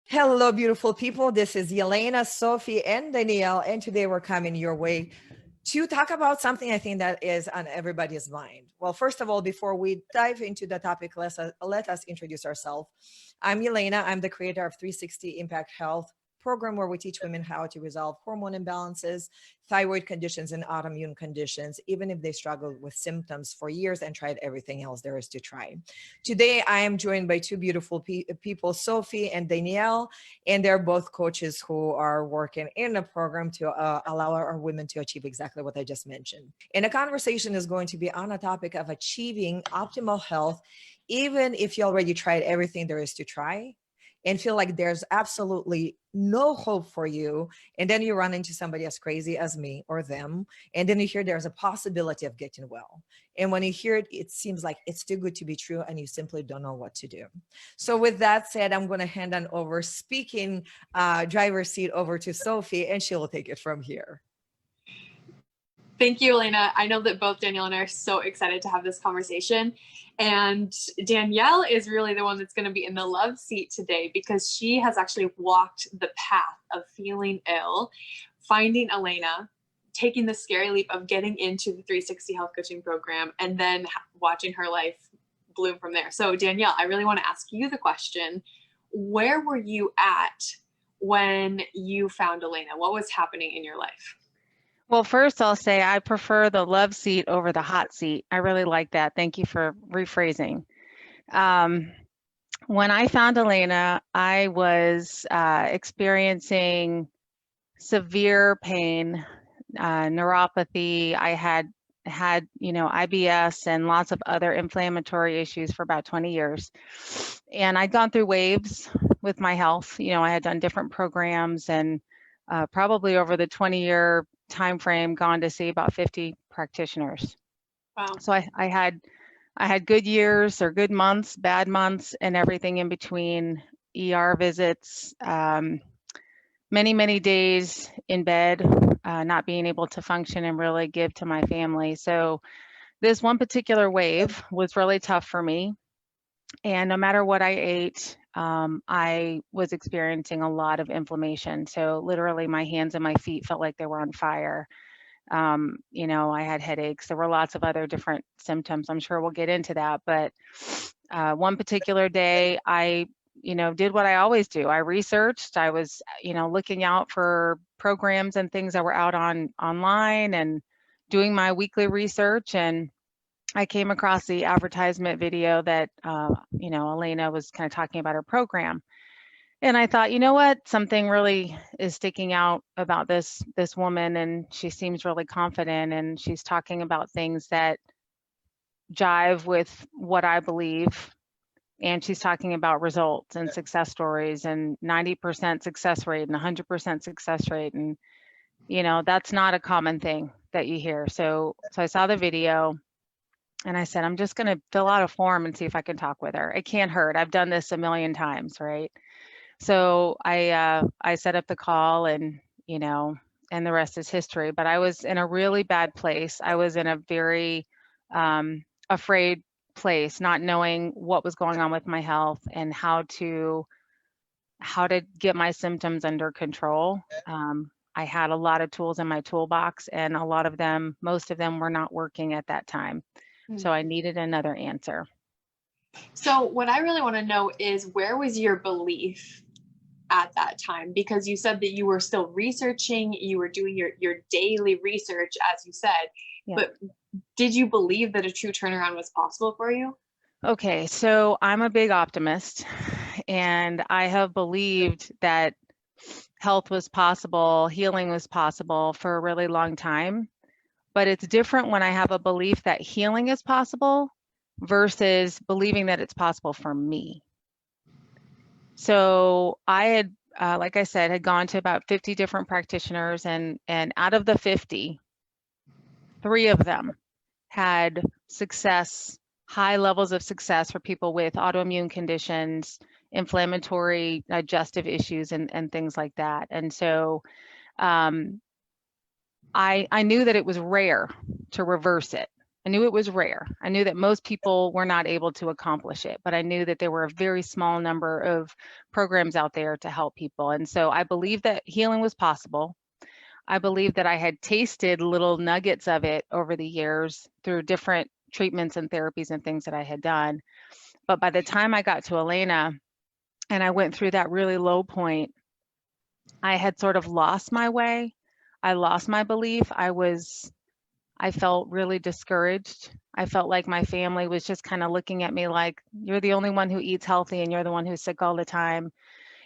Hello, beautiful people. This is Elena, Sophie, and Danielle, and today we're coming your way to talk about something I think that is on everybody's mind. Well, first of all, before we dive into the topic, let us introduce ourselves. I'm Elena. I'm the creator of 360 Impact Health program where we teach women how to resolve hormone imbalances, thyroid conditions, and autoimmune conditions, even if they struggled with symptoms for years and tried everything else there is to try. Today, I am joined by two beautiful people, Sophie and Danielle, and they're both coaches who are working in a program to allow our women to achieve exactly what I just mentioned. And the conversation is going to be on a topic of achieving optimal health, even if you already tried everything there is to try and feel like there's absolutely no hope for you. And then you run into somebody as crazy as me or them. And then you hear there's a possibility of getting well. And when you hear it, it seems like it's too good to be true and you simply don't know what to do. So with that said, I'm going to hand on over speaking driver's seat over to Sophie and she'll take it from here. Thank you, Elena. I know that both Danielle and I are so excited to have this conversation. And Danielle is really the one that's going to be in the love seat today because she has actually walked the path of feeling ill, finding Elena, taking the scary leap of getting into the 360 health coaching program, and then watching her life bloom from there. So Danielle, I really want to ask you the question, where were you at when you found Elena? What was happening in your life? Well, first I'll say I prefer the love seat over the hot seat. I really like that. Thank you for rephrasing. When I found Elena, I was experiencing severe pain, neuropathy. I had IBS and lots of other inflammatory issues for about 20 years. And I'd gone through waves with my health. I had done different programs and probably over the 20-year time frame gone to see about 50 practitioners. Wow. So I had good years or good months, bad months, and everything in between. ER visits, many days in bed, not being able to function and really give to my family. So this one particular wave was really tough for me. And no matter what I ate, I was experiencing a lot of inflammation. So literally my hands and my feet felt like they were on fire. I had headaches. There were lots of other different symptoms. I'm sure we'll get into that. But one particular day, I did what I always do. I researched. I was, looking out for programs and things that were out online and doing my weekly research. And I came across the advertisement video that, Elena was kind of talking about her program. And I thought, you know what, something really is sticking out about this woman, and she seems really confident, and she's talking about things that jive with what I believe. And she's talking about results and success stories and 90% success rate and 100% success rate. And, that's not a common thing that you hear. So I saw the video. And I said, I'm just going to fill out a form and see if I can talk with her. It can't hurt. I've done this a million times, right? So I set up the call and the rest is history. But I was in a really bad place. I was in a very afraid place, not knowing what was going on with my health and how to get my symptoms under control. I had a lot of tools in my toolbox, and most of them were not working at that time. So I needed another answer. So what I really want to know is, where was your belief at that time? Because you said that you were still researching, you were doing your daily research, as you said, yeah. But did you believe that a true turnaround was possible for you? Okay, so I'm a big optimist, and I have believed that health was possible, healing was possible for a really long time. But it's different when I have a belief that healing is possible versus believing that it's possible for me. So I had, like I said, had gone to about 50 different practitioners, and out of the 50, 3 of them had success, high levels of success for people with autoimmune conditions, inflammatory digestive issues, and things like that. And so I knew that it was rare to reverse it. I knew it was rare. I knew that most people were not able to accomplish it, but I knew that there were a very small number of programs out there to help people. And so I believed that healing was possible. I believed that I had tasted little nuggets of it over the years through different treatments and therapies and things that I had done. But by the time I got to Elena and I went through that really low point, I had sort of lost my way. I lost my belief. I felt really discouraged. I felt like my family was just kind of looking at me like, you're the only one who eats healthy and you're the one who's sick all the time.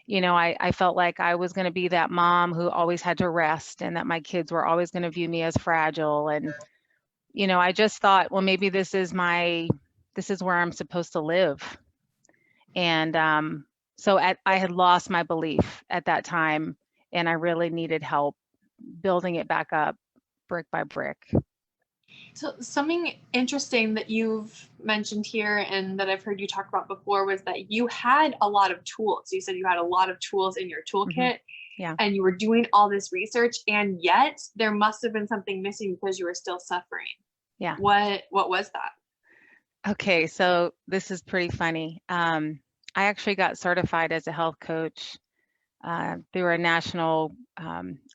You know, I felt like I was going to be that mom who always had to rest and that my kids were always going to view me as fragile. And, you know, I just thought, well, maybe this is where I'm supposed to live. And so I had lost my belief at that time, and I really needed help building it back up brick by brick. So something interesting that you've mentioned here and that I've heard you talk about before was that you had a lot of tools. You said you had a lot of tools in your toolkit, Yeah. and you were doing all this research, and yet there must have been something missing because you were still suffering. Yeah. What was that? Okay, so this is pretty funny. I actually got certified as a health coach through a national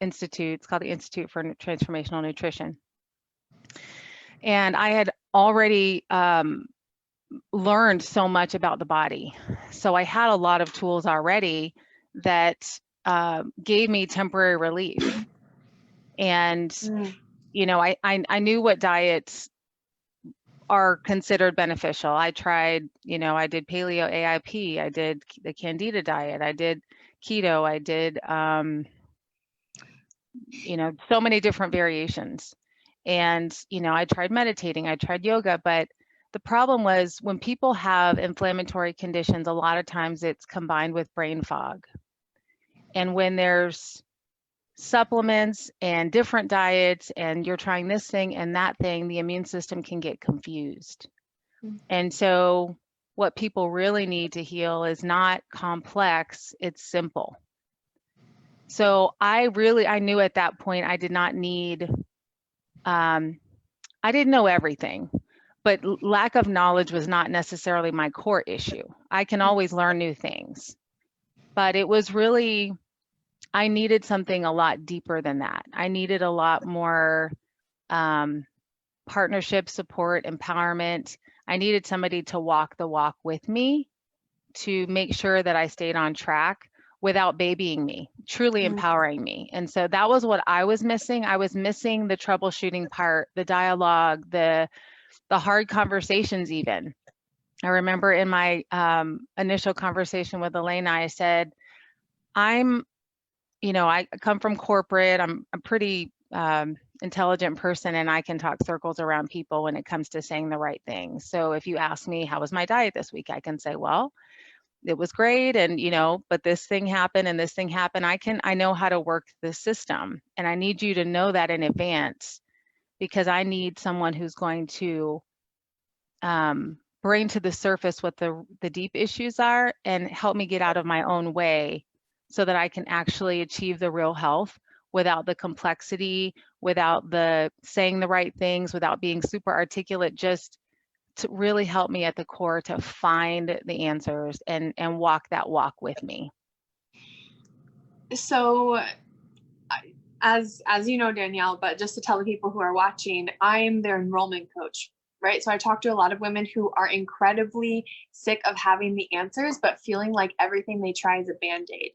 institute. It's called the Institute for Transformational Nutrition. And I had already learned so much about the body. So I had a lot of tools already that gave me temporary relief. And, you know, I knew what diets are considered beneficial. I tried, you know, I did paleo AIP, I did the Candida diet, I did keto, I did, you know, so many different variations. And, you know, I tried meditating, I tried yoga, but the problem was when people have inflammatory conditions, a lot of times it's combined with brain fog. And when there's supplements and different diets and you're trying this thing and that thing, the immune system can get confused. And so what people really need to heal is not complex, it's simple. So I knew at that point I did not need, I didn't know everything, but lack of knowledge was not necessarily my core issue. I can always learn new things, but it was really, I needed something a lot deeper than that. I needed a lot more partnership, support, empowerment. I needed somebody to walk the walk with me to make sure that I stayed on track without babying me, truly empowering me. And so that was what I was missing. I was missing the troubleshooting part, the dialogue, the hard conversations even. I remember in my initial conversation with Elena, I said, you know, I come from corporate. I'm a pretty intelligent person, and I can talk circles around people when it comes to saying the right thing. So if you ask me, how was my diet this week? I can say, well, it was great. And, you know, but this thing happened and this thing happened. I know how to work the system, and I need you to know that in advance, because I need someone who's going to bring to the surface what the deep issues are and help me get out of my own way so that I can actually achieve the real health without the complexity, without the saying the right things, without being super articulate, just to really help me at the core to find the answers and walk that walk with me. So as you know, Danielle, but just to tell the people who are watching, I'm their enrollment coach, right? So I talk to a lot of women who are incredibly sick of having the answers, but feeling like everything they try is a Band-Aid.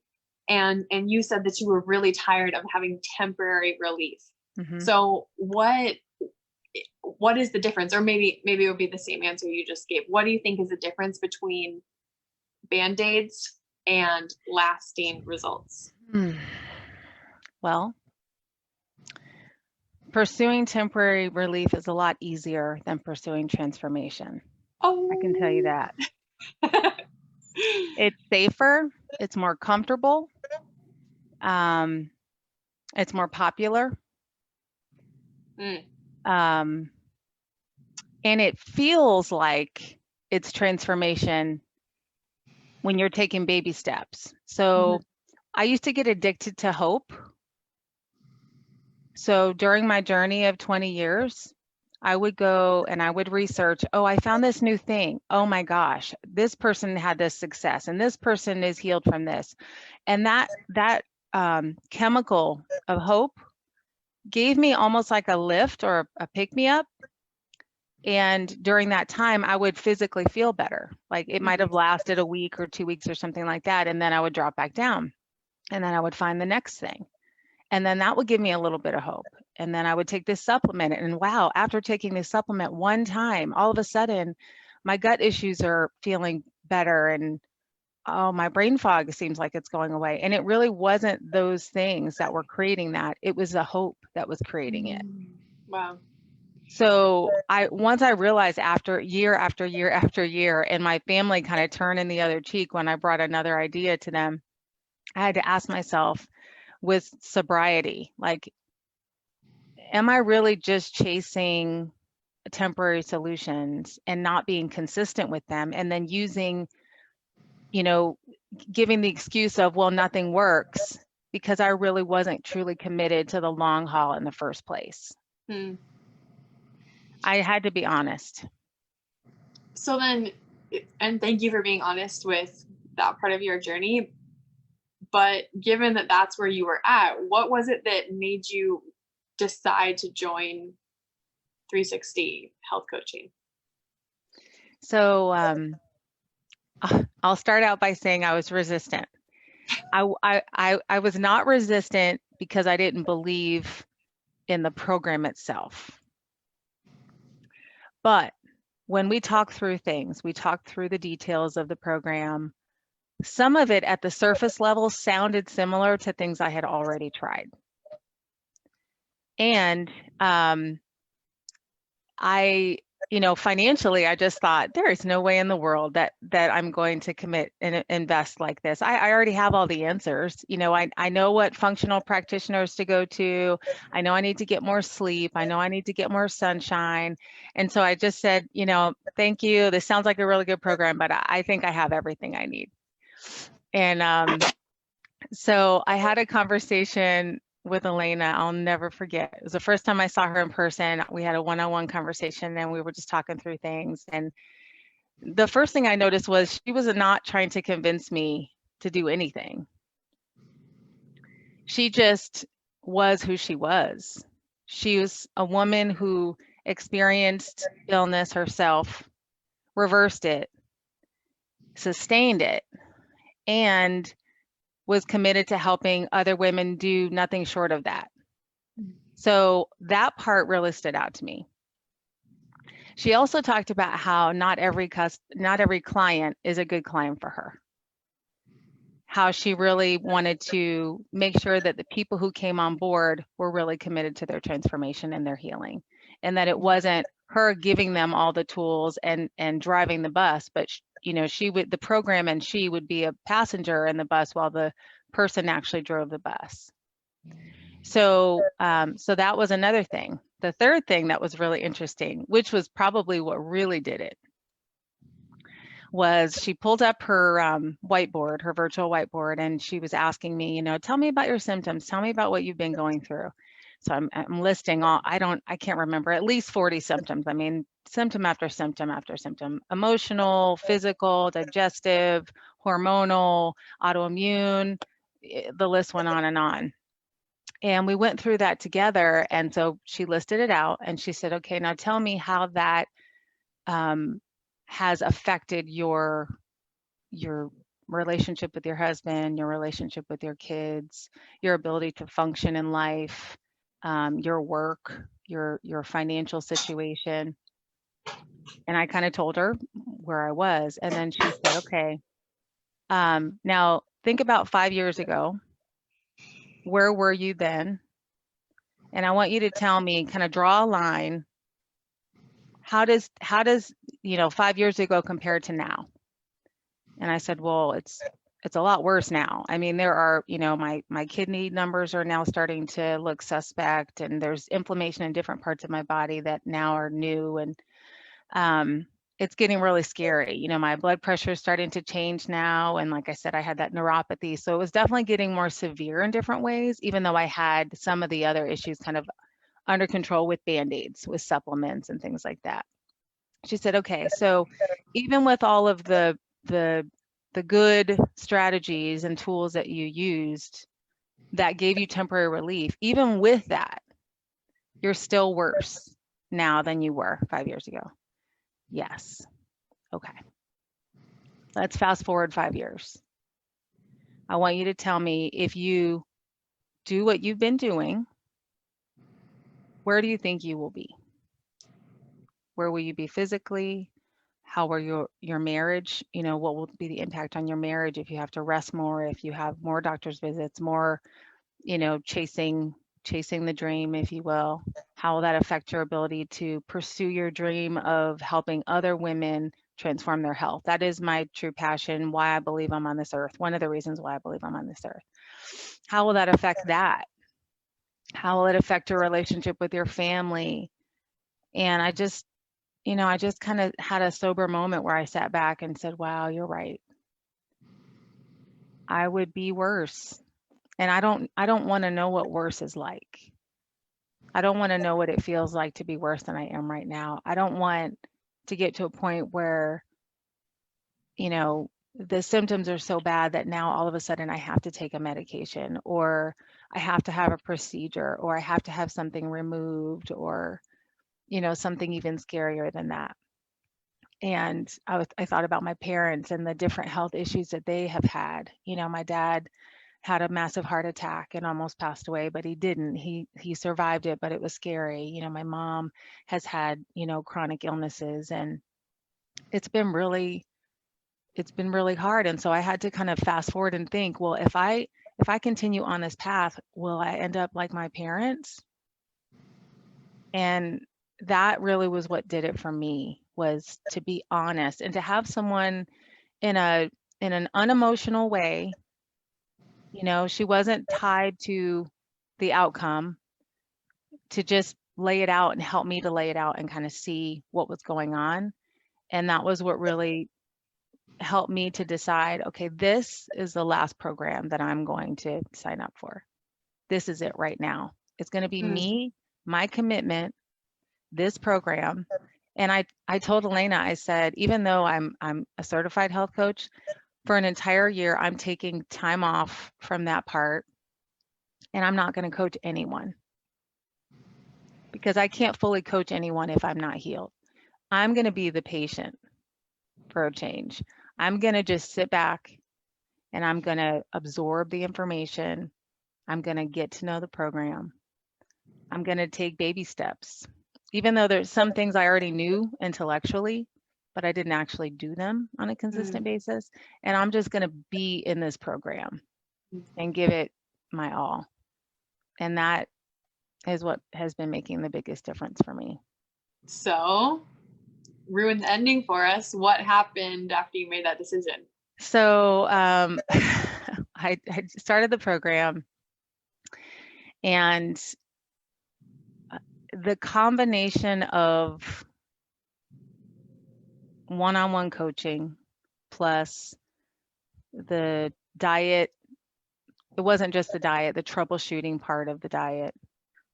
And you said that you were really tired of having temporary relief. Mm-hmm. So what is the difference? Or maybe it would be the same answer you just gave. What do you think is the difference between Band-Aids and lasting results? Well, pursuing temporary relief is a lot easier than pursuing transformation. Oh, I can tell you that. It's safer, it's more comfortable, it's more popular. And it feels like it's transformation when you're taking baby steps. So I used to get addicted to hope. So during my journey of 20 years, I would go and I would research, oh, I found this new thing. Oh my gosh, this person had this success and this person is healed from this. And that chemical of hope gave me almost like a lift or a pick me up. And during that time, I would physically feel better. Like it might have lasted a week or 2 weeks or something like that. And then I would drop back down and then I would find the next thing. And then that would give me a little bit of hope. And then I would take this supplement and wow, after taking this supplement one time, all of a sudden my gut issues are feeling better and oh, my brain fog seems like it's going away. And it really wasn't those things that were creating that. It was the hope that was creating it. Wow. So once I realized after year after year after year, and my family kind of turned in the other cheek when I brought another idea to them, I had to ask myself with sobriety, like, am I really just chasing temporary solutions and not being consistent with them and then using, giving the excuse of, well, nothing works because I really wasn't truly committed to the long haul in the first place. I had to be honest. So then, and thank you for being honest with that part of your journey, but given that that's where you were at, what was it that made you decide to join 360 health coaching? So I'll start out by saying I was resistant. I was not resistant because I didn't believe in the program itself. But when we talk through things, we talk through the details of the program, some of it at the surface level sounded similar to things I had already tried. And financially, I just thought there is no way in the world that I'm going to commit and invest like this. I already have all the answers. I know what functional practitioners to go to. I know I need to get more sleep. I know I need to get more sunshine. And so I just said, thank you. This sounds like a really good program, but I think I have everything I need. And so I had a conversation with Elena. I'll never forget. It was the first time I saw her in person. We had a one-on-one conversation and we were just talking through things. And the first thing I noticed was she was not trying to convince me to do anything. She just was who she was. She was a woman who experienced illness herself, reversed it, sustained it, and was committed to helping other women do nothing short of that. So that part really stood out to me. She also talked about how not every client is a good client for her. How she really wanted to make sure that the people who came on board were really committed to their transformation and their healing, and that it wasn't her giving them all the tools and driving the bus, but the program and she would be a passenger in the bus while the person actually drove the bus. So that was another thing. The third thing that was really interesting, which was probably what really did it, was she pulled up her whiteboard, her virtual whiteboard, and she was asking me, tell me about your symptoms. Tell me about what you've been going through. So I'm listing all, I can't remember, at least 40 symptoms. I mean, symptom after symptom after symptom: emotional, physical, digestive, hormonal, autoimmune, the list went on and on. And we went through that together. And so she listed it out and she said, okay, now tell me how that has affected your relationship with your husband, your relationship with your kids, your ability to function in life, your work, your financial situation. And I kind of told her where I was. And then she said, okay, now think about 5 years ago. Where were you then? And I want you to tell me, kind of draw a line. How does 5 years ago compare to now? And I said, well, it's a lot worse now. I mean, there are, my kidney numbers are now starting to look suspect, and there's inflammation in different parts of my body that now are new, and it's getting really scary. My blood pressure is starting to change now, and like I said, I had that neuropathy, so it was definitely getting more severe in different ways, even though I had some of the other issues kind of under control with Band-Aids, with supplements and things like that. She said, okay, so even with all of the good strategies and tools that you used that gave you temporary relief, even with that, you're still worse now than you were 5 years ago. Yes. Okay. Let's fast forward 5 years. I want you to tell me, if you do what you've been doing, where do you think you will be? Where will you be physically? How will your marriage, you know, what will be the impact on your marriage if you have to rest more, if you have more doctor's visits, more, you know, chasing the dream, if you will? How will that affect your ability to pursue your dream of helping other women transform their health? That is my true passion, why I believe I'm on this earth. One of the reasons why I believe I'm on this earth. How will that affect that? How will it affect your relationship with your family? And I just kind of had a sober moment where I sat back and said, wow, you're right. I would be worse. And I don't want to know what worse is like. I don't want to know what it feels like to be worse than I am right now. I don't want to get to a point where, you know, the symptoms are so bad that now all of a sudden I have to take a medication, or I have to have a procedure, or I have to have something removed, or, you know, something even scarier than that. And I thought about my parents and the different health issues that they have had. You know, my dad had a massive heart attack and almost passed away, but he didn't. He survived it, but it was scary. You know, my mom has had, you know, chronic illnesses, and it's been really hard. And so I had to kind of fast forward and think, well, if I continue on this path, will I end up like my parents? And that really was what did it for me, was to be honest and to have someone in an unemotional way. You know, she wasn't tied to the outcome, to just lay it out and help me to lay it out and kind of see what was going on. And that was what really helped me to decide, okay, this is the last program that I'm going to sign up for. This is it right now. It's going to be me, my commitment, this program. And I told Elena, I said, even though I'm a certified health coach, for an entire year, I'm taking time off from that part, and I'm not going to coach anyone, because I can't fully coach anyone if I'm not healed. I'm going to be the patient for a change. I'm going to just sit back and I'm going to absorb the information. I'm going to get to know the program. I'm going to take baby steps, even though there's some things I already knew intellectually, but I didn't actually do them on a consistent basis. And I'm just going to be in this program and give it my all. And that is what has been making the biggest difference for me. So, ruin the ending for us. What happened after you made that decision? So I started the program, and the combination of one-on-one coaching plus the diet, it wasn't just the diet, the troubleshooting part of the diet,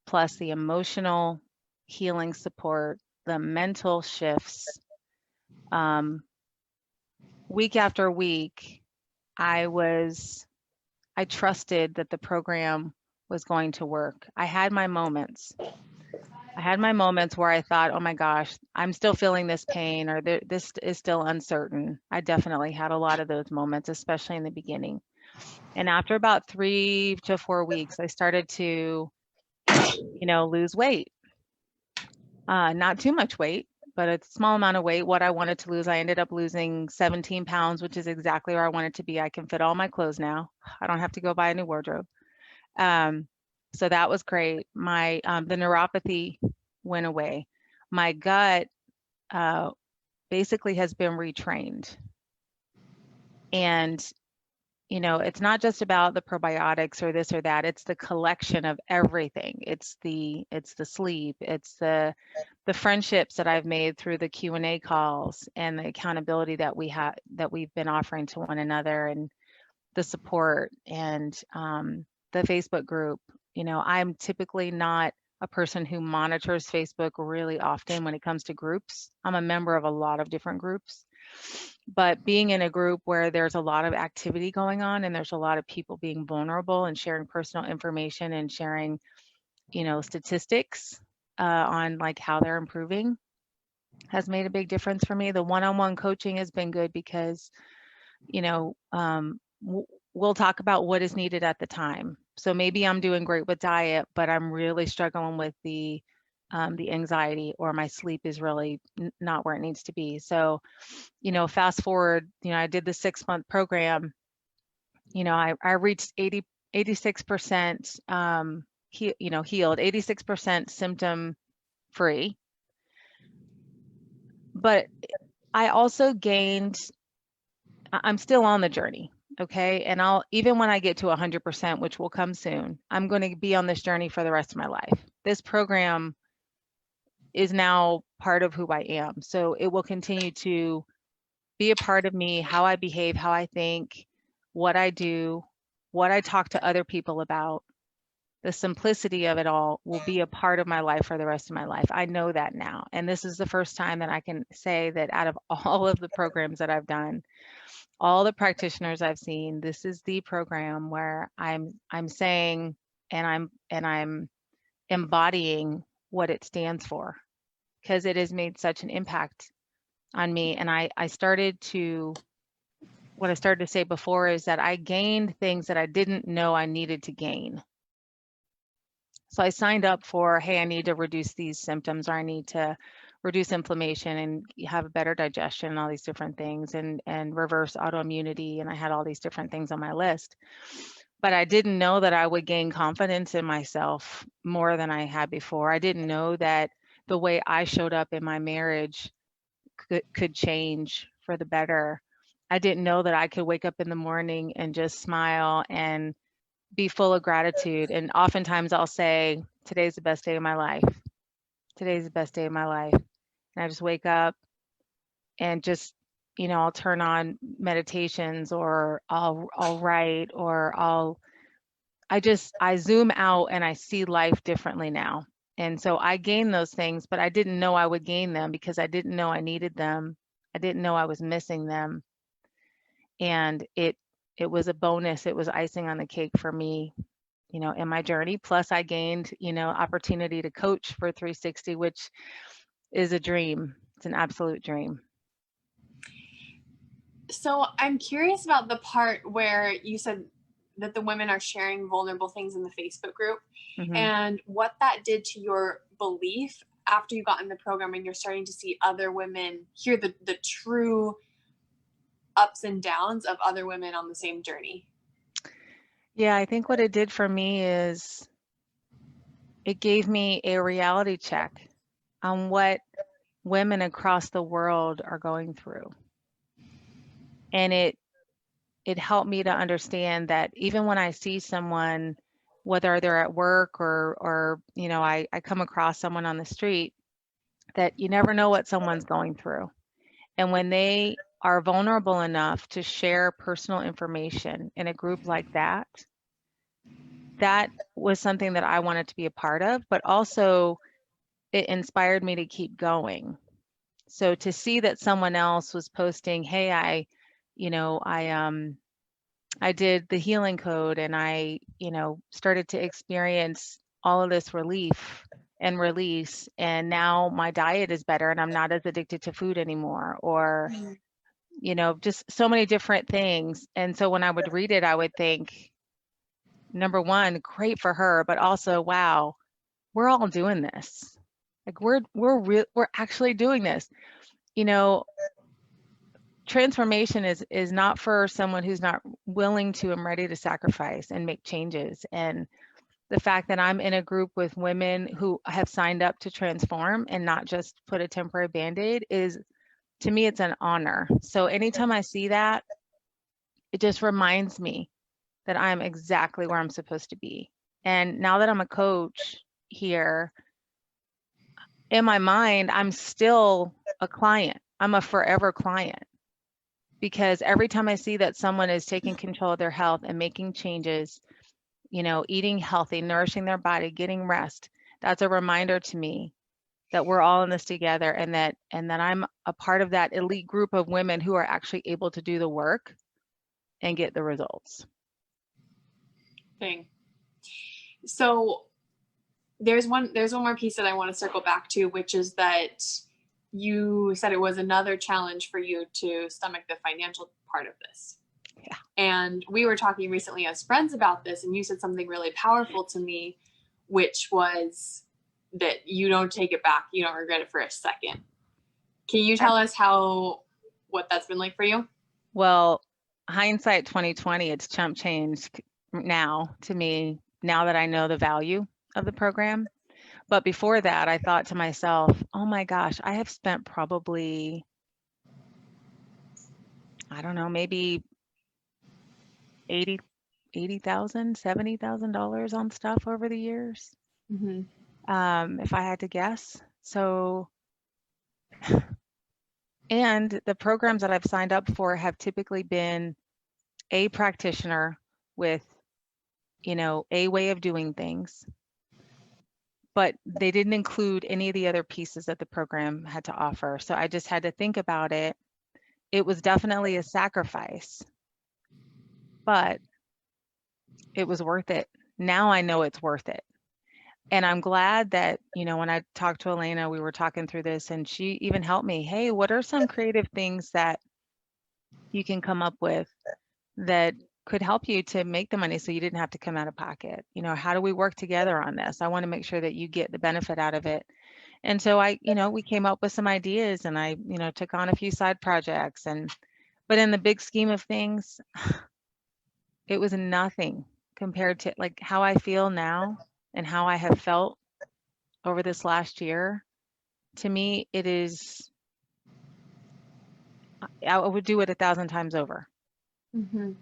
plus the emotional healing support, the mental shifts. Week after week, I trusted that the program was going to work. I had my moments. Where I thought, oh my gosh, I'm still feeling this pain, or this is still uncertain. I definitely had a lot of those moments, especially in the beginning. And after about 3 to 4 weeks, I started to, you know, lose weight. Not too much weight, but a small amount of weight. What I wanted to lose, I ended up losing 17 pounds, which is exactly where I wanted to be. I can fit all my clothes now. I don't have to go buy a new wardrobe. So that was great. My the neuropathy went away. My gut basically has been retrained. And, you know, it's not just about the probiotics or this or that. It's the collection of everything. It's the sleep. It's the friendships that I've made through the Q&A calls, and the accountability that we've been offering to one another, and the support, and the Facebook group. You know, I'm typically not a person who monitors Facebook really often when it comes to groups. I'm a member of a lot of different groups, but being in a group where there's a lot of activity going on and there's a lot of people being vulnerable and sharing personal information and sharing, statistics on like how they're improving has made a big difference for me. The one-on-one coaching has been good because, we'll talk about what is needed at the time. So maybe I'm doing great with diet, but I'm really struggling with the anxiety, or my sleep is really not where it needs to be. So, fast forward, I did the 6-month program. I reached 86% healed, 86% symptom free. But I also gained, I'm still on the journey. Okay. And even when I get to 100%, which will come soon, I'm going to be on this journey for the rest of my life. This program is now part of who I am. So it will continue to be a part of me, how I behave, how I think, what I do, what I talk to other people about. The simplicity of it all will be a part of my life for the rest of my life. I know that now. And this is the first time that I can say that out of all of the programs that I've done, all the practitioners I've seen, this is the program where I'm saying and I'm embodying what it stands for, because it has made such an impact on me. And what I started to say before is that I gained things that I didn't know I needed to gain. So I signed up for, hey, I need to reduce these symptoms, or I need to reduce inflammation and have a better digestion and all these different things, and reverse autoimmunity. And I had all these different things on my list. But I didn't know that I would gain confidence in myself more than I had before. I didn't know that the way I showed up in my marriage could change for the better. I didn't know that I could wake up in the morning and just smile and be full of gratitude. And oftentimes I'll say, today's the best day of my life. Today's the best day of my life. And I just wake up and just, I'll turn on meditations, or I'll write, or I zoom out and I see life differently now. And so I gain those things, but I didn't know I would gain them because I didn't know I needed them. I didn't know I was missing them. And it was a bonus. It was icing on the cake for me, in my journey. Plus I gained, opportunity to coach for 360, which is a dream. It's an absolute dream. So I'm curious about the part where you said that the women are sharing vulnerable things in the Facebook group, and what that did to your belief after you got in the program and you're starting to see other women hear the true ups and downs of other women on the same journey. Yeah, I think what it did for me is it gave me a reality check on what women across the world are going through. And it helped me to understand that even when I see someone, whether they're at work or I come across someone on the street, that you never know what someone's going through. And when they are vulnerable enough to share personal information in a group like that, that was something that I wanted to be a part of, but also it inspired me to keep going. So to see that someone else was posting, hey, I did the healing code, and I, started to experience all of this relief and release, and now my diet is better and I'm not as addicted to food anymore, or, just so many different things. And so when I would read it, I would think, number one, great for her, but also, wow, we're all doing this. Like we're actually doing this. Transformation is not for someone who's not willing to and ready to sacrifice and make changes. And the fact that I'm in a group with women who have signed up to transform and not just put a temporary Band-Aid is, to me, it's an honor. So anytime I see that, it just reminds me that I'm exactly where I'm supposed to be. And now that I'm a coach here, in my mind, I'm still a client. I'm a forever client, because every time I see that someone is taking control of their health and making changes, eating healthy, nourishing their body, getting rest, that's a reminder to me that we're all in this together, and that I'm a part of that elite group of women who are actually able to do the work and get the results. Thing. So there's one more piece that I want to circle back to, which is that you said it was another challenge for you to stomach the financial part of this. Yeah. And we were talking recently as friends about this, and you said something really powerful to me, which was that you don't take it back. You don't regret it for a second. Can you tell us what that's been like for you? Well, hindsight 2020, it's chump changed now to me, now that I know the value of the program. But before that, I thought to myself, oh my gosh, I have spent probably, I don't know, maybe $80,000, $70,000 on stuff over the years. Mm-hmm. If I had to guess. So, and the programs that I've signed up for have typically been a practitioner with, a way of doing things, but they didn't include any of the other pieces that the program had to offer. So I just had to think about it. It was definitely a sacrifice, but it was worth it. Now I know it's worth it. And I'm glad that, when I talked to Elena, we were talking through this, and she even helped me. Hey, what are some creative things that you can come up with that could help you to make the money so you didn't have to come out of pocket? How do we work together on this? I want to make sure that you get the benefit out of it. And so we came up with some ideas, and I, took on a few side projects, but in the big scheme of things, it was nothing compared to like how I feel now and how I have felt over this last year. To me, it is, I would do it 1,000 times over. Mm-hmm.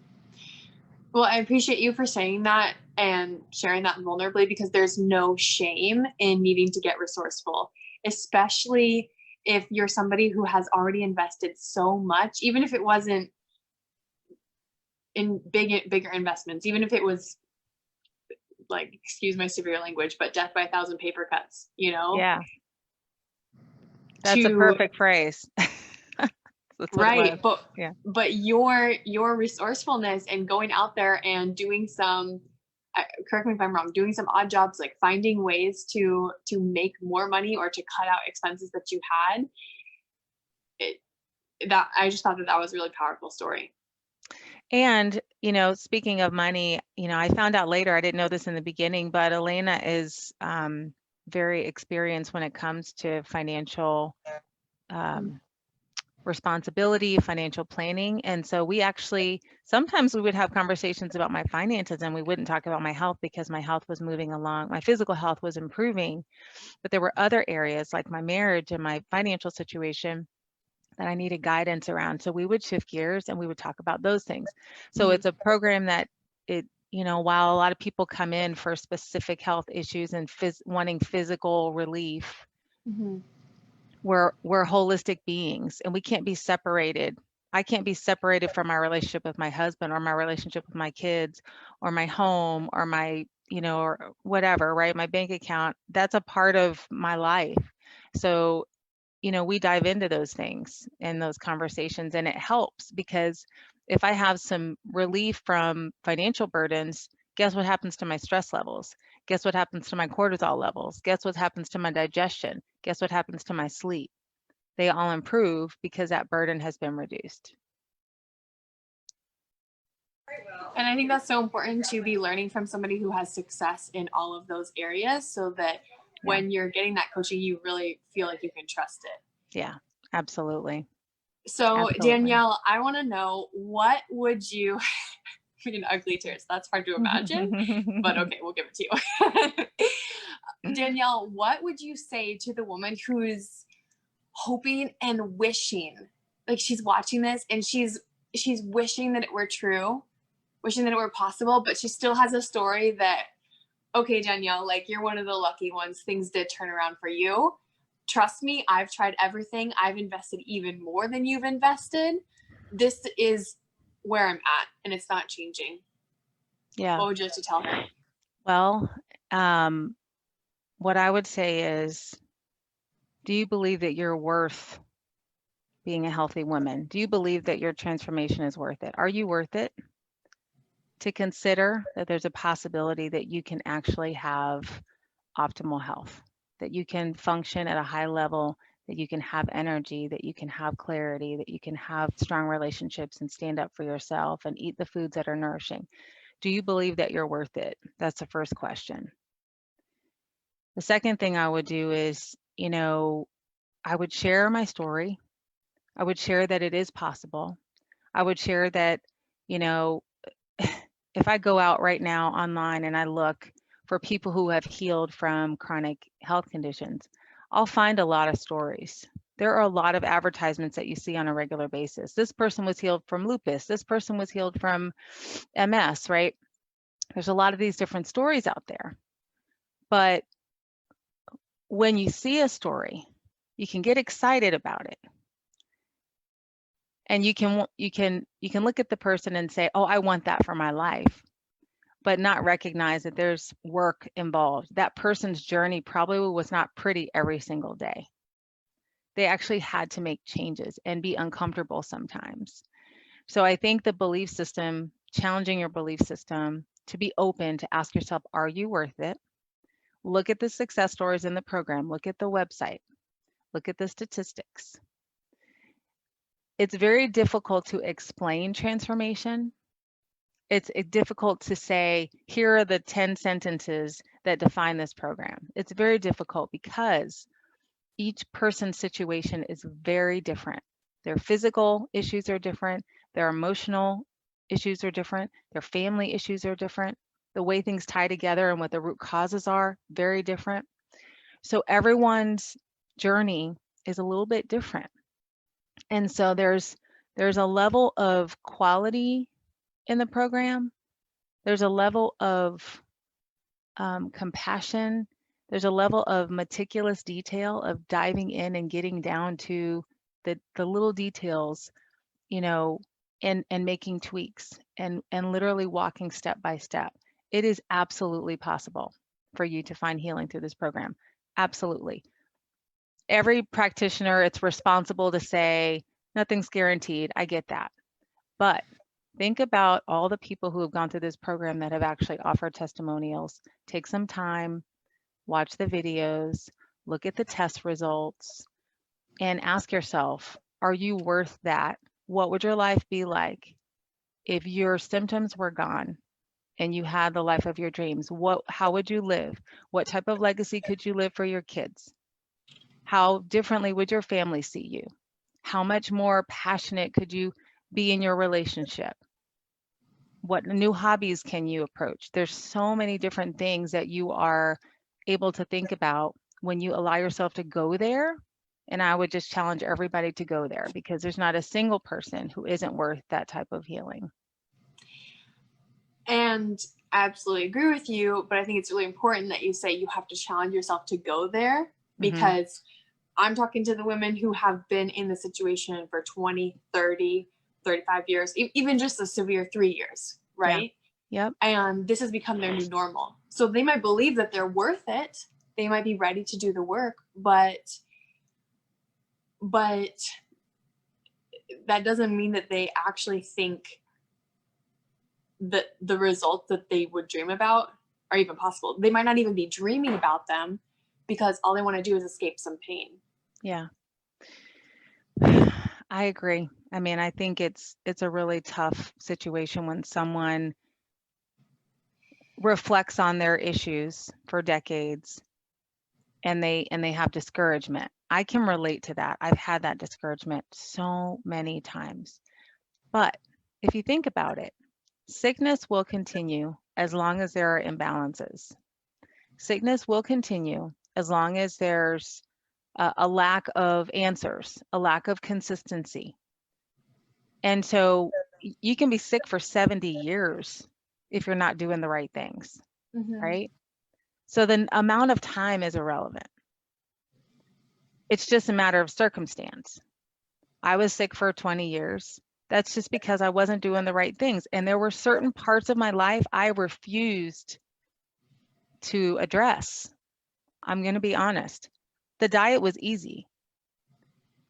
Well, I appreciate you for saying that and sharing that vulnerably, because there's no shame in needing to get resourceful, especially if you're somebody who has already invested so much, even if it wasn't in bigger investments, even if it was like, excuse my severe language, but death by 1,000 paper cuts, Yeah. That's a perfect phrase. Right. But your resourcefulness and going out there and doing some, correct me if I'm wrong, doing some odd jobs, like finding ways to make more money or to cut out expenses that you had, that I just thought that was a really powerful story. And, speaking of money, I found out later, I didn't know this in the beginning, but Elena is very experienced when it comes to financial responsibility, financial planning. And so sometimes we would have conversations about my finances, and we wouldn't talk about my health because my health was moving along. My physical health was improving, but there were other areas like my marriage and my financial situation that I needed guidance around. So we would shift gears and we would talk about those things. So it's a program that while a lot of people come in for specific health issues and wanting physical relief, we're holistic beings, and we can't be separated. I can't be separated from my relationship with my husband, or my relationship with my kids, or my home, or my, or whatever, right? My bank account, that's a part of my life. So we dive into those things in those conversations, and it helps because if I have some relief from financial burdens, guess what happens to my stress levels? Guess what happens to my cortisol levels? Guess what happens to my digestion? Guess what happens to my sleep? They all improve because that burden has been reduced. And I think that's so important to be learning from somebody who has success in all of those areas, so that when you're getting that coaching, you really feel like you can trust it. Yeah, absolutely. So Danielle, I want to know, what would you, in ugly tears, that's hard to imagine, but okay, we'll give it to you. Danielle, what would you say to the woman who's hoping and wishing, like she's watching this and she's wishing that it were true, wishing that it were possible, but she still has a story that, okay, Danielle, like you're one of the lucky ones. Things did turn around for you. Trust me, I've tried everything. I've invested even more than you've invested. This is where I'm at, and it's not changing. Yeah. What would you like to tell her? Well, what I would say is, do you believe that you're worth being a healthy woman? Do you believe that your transformation is worth it? Are you worth it? To consider that there's a possibility that you can actually have optimal health, that you can function at a high level, that you can have energy, that you can have clarity, that you can have strong relationships and stand up for yourself and eat the foods that are nourishing. Do you believe that you're worth it? That's the first question. The second thing I would do is, I would share my story. I would share that it is possible. I would share that, if I go out right now online and I look for people who have healed from chronic health conditions, I'll find a lot of stories. There are a lot of advertisements that you see on a regular basis. This person was healed from lupus. This person was healed from MS, right? There's a lot of these different stories out there. But when you see a story, you can get excited about it. And you can look at the person and say, "Oh, I want that for my life," but not recognize that there's work involved. That person's journey probably was not pretty every single day. They actually had to make changes and be uncomfortable sometimes. So I think the belief system, challenging your belief system, to be open to ask yourself, are you worth it? Look at the success stories in the program. Look at the website. Look at the statistics. It's very difficult to explain transformation. It's difficult to say, here are the 10 sentences that define this program. It's very difficult because each person's situation is very different. Their physical issues are different. Their emotional issues are different. Their family issues are different. The way things tie together and what the root causes are, very different. So everyone's journey is a little bit different. And so there's a level of quality in the program. There's a level of compassion. There's a level of meticulous detail of diving in and getting down to the little details, and making tweaks and literally walking step by step. It is absolutely possible for you to find healing through this program. Absolutely. Every practitioner, it's responsible to say, nothing's guaranteed. I get that. But think about all the people who have gone through this program that have actually offered testimonials. Take some time, watch the videos, look at the test results, and ask yourself, are you worth that? What would your life be like if your symptoms were gone and you had the life of your dreams? How would you live? What type of legacy could you live for your kids? How differently would your family see you? How much more passionate could you be in your relationship? What new hobbies can you approach? There's so many different things that you are able to think about when you allow yourself to go there. And I would just challenge everybody to go there because there's not a single person who isn't worth that type of healing. And I absolutely agree with you, but I think it's really important that you say you have to challenge yourself to go there, because I'm talking to the women who have been in the situation for 20, 30, 35 years, even just a severe 3 years, right? Yeah. Yep. And this has become their new normal. So they might believe that they're worth it. They might be ready to do the work, but that doesn't mean that they actually think that the results that they would dream about are even possible. They might not even be dreaming about them because all they want to do is escape some pain. Yeah. I agree. I mean, I think it's a really tough situation when someone reflects on their issues for decades and they have discouragement. I can relate to that. I've had that discouragement so many times. But if you think about it, sickness will continue as long as there are imbalances. Sickness will continue as long as there's a lack of answers, a lack of consistency. And so you can be sick for 70 years if you're not doing the right things, right? So the amount of time is irrelevant. It's just a matter of circumstance. I was sick for 20 years. That's just because I wasn't doing the right things. And there were certain parts of my life I refused to address. I'm going to be honest. The diet was easy.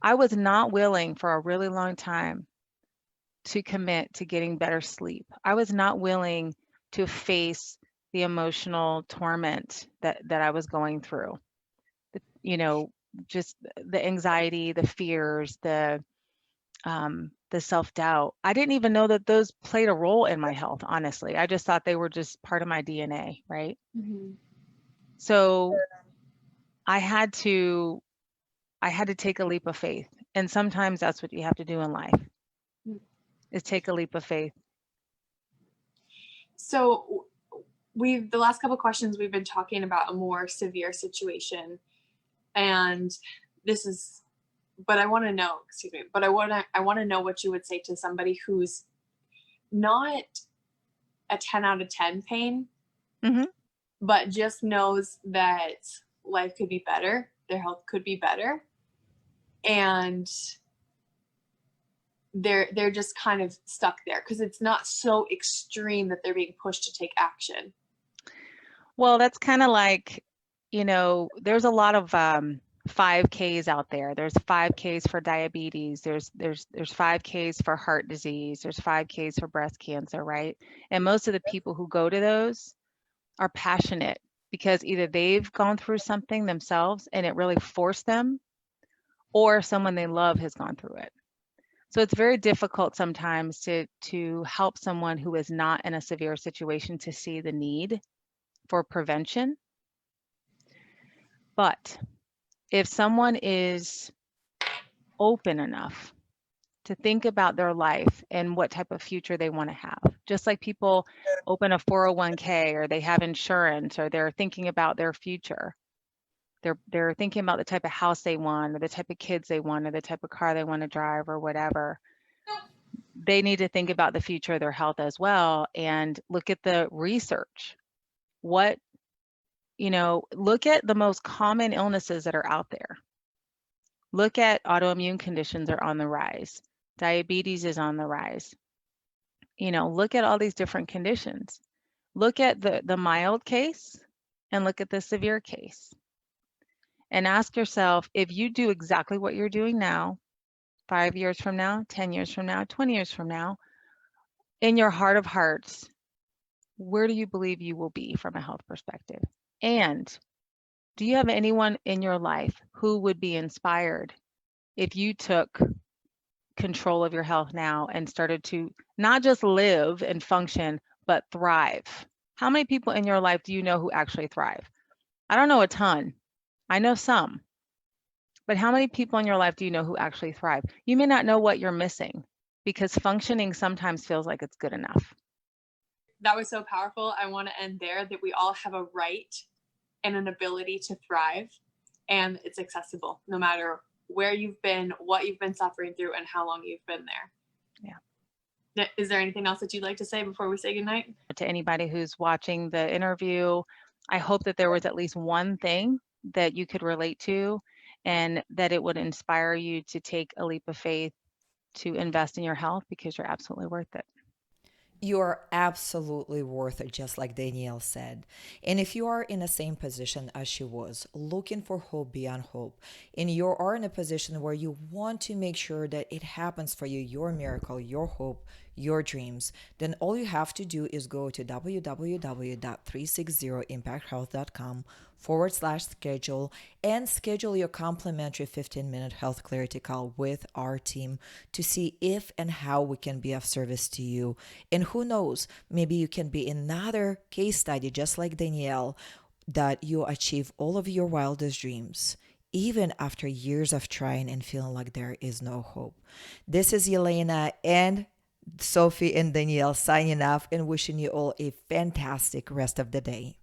I was not willing for a really long time to commit to getting better sleep. I was not willing to face the emotional torment that I was going through. You know, just the anxiety, the fears, the self-doubt. I didn't even know that those played a role in my health, honestly. I just thought they were just part of my DNA, right? Mm-hmm. So I had to take a leap of faith. And sometimes that's what you have to do in life, is take a leap of faith. So the last couple questions we've been talking about a more severe situation, and this is, but I want to know, excuse me, but I want to know what you would say to somebody who's not a 10 out of 10 pain, Mm-hmm. but just knows that life could be better, their health could be better, and they're just kind of stuck there because it's not so extreme that they're being pushed to take action. Well, that's kind of like, there's a lot of 5Ks out there. There's 5Ks for diabetes. There's 5Ks for heart disease. There's 5Ks for breast cancer, right? And most of the people who go to those are passionate because either they've gone through something themselves and it really forced them, or someone they love has gone through it. So it's very difficult sometimes to help someone who is not in a severe situation to see the need for prevention. But if someone is open enough to think about their life and what type of future they want to have, just like people open a 401k or they have insurance or they're thinking about their future, they're thinking about the type of house they want or the type of kids they want or the type of car they want to drive or whatever. They need to think about the future of their health as well and look at the research. Look at the most common illnesses that are out there. Look at autoimmune conditions are on the rise. Diabetes is on the rise. Look at all these different conditions. Look at the mild case and look at the severe case. And ask yourself, if you do exactly what you're doing now, 5 years from now, 10 years from now, 20 years from now, in your heart of hearts, where do you believe you will be from a health perspective? And do you have anyone in your life who would be inspired if you took control of your health now and started to not just live and function, but thrive? How many people in your life do you know who actually thrive? I don't know a ton. I know some. But how many people in your life do you know who actually thrive? You may not know what you're missing because functioning sometimes feels like it's good enough. That was so powerful. I want to end there, that we all have a right and an ability to thrive, and it's accessible no matter where you've been, what you've been suffering through, and how long you've been there. Yeah. Is there anything else that you'd like to say before we say goodnight? To anybody who's watching the interview, I hope that there was at least one thing that you could relate to and that it would inspire you to take a leap of faith to invest in your health, because you're absolutely worth it. You are absolutely worth it, just like Danielle said. And if you are in the same position as she was, looking for hope beyond hope, and you are in a position where you want to make sure that it happens for you, your miracle, your hope, your dreams, then all you have to do is go to www.360impacthealth.com/schedule and schedule your complimentary 15-minute health clarity call with our team to see if and how we can be of service to you. And who knows, maybe you can be another case study, just like Danielle, that you achieve all of your wildest dreams, even after years of trying and feeling like there is no hope. This is Elena and Sophie and Danielle signing off and wishing you all a fantastic rest of the day.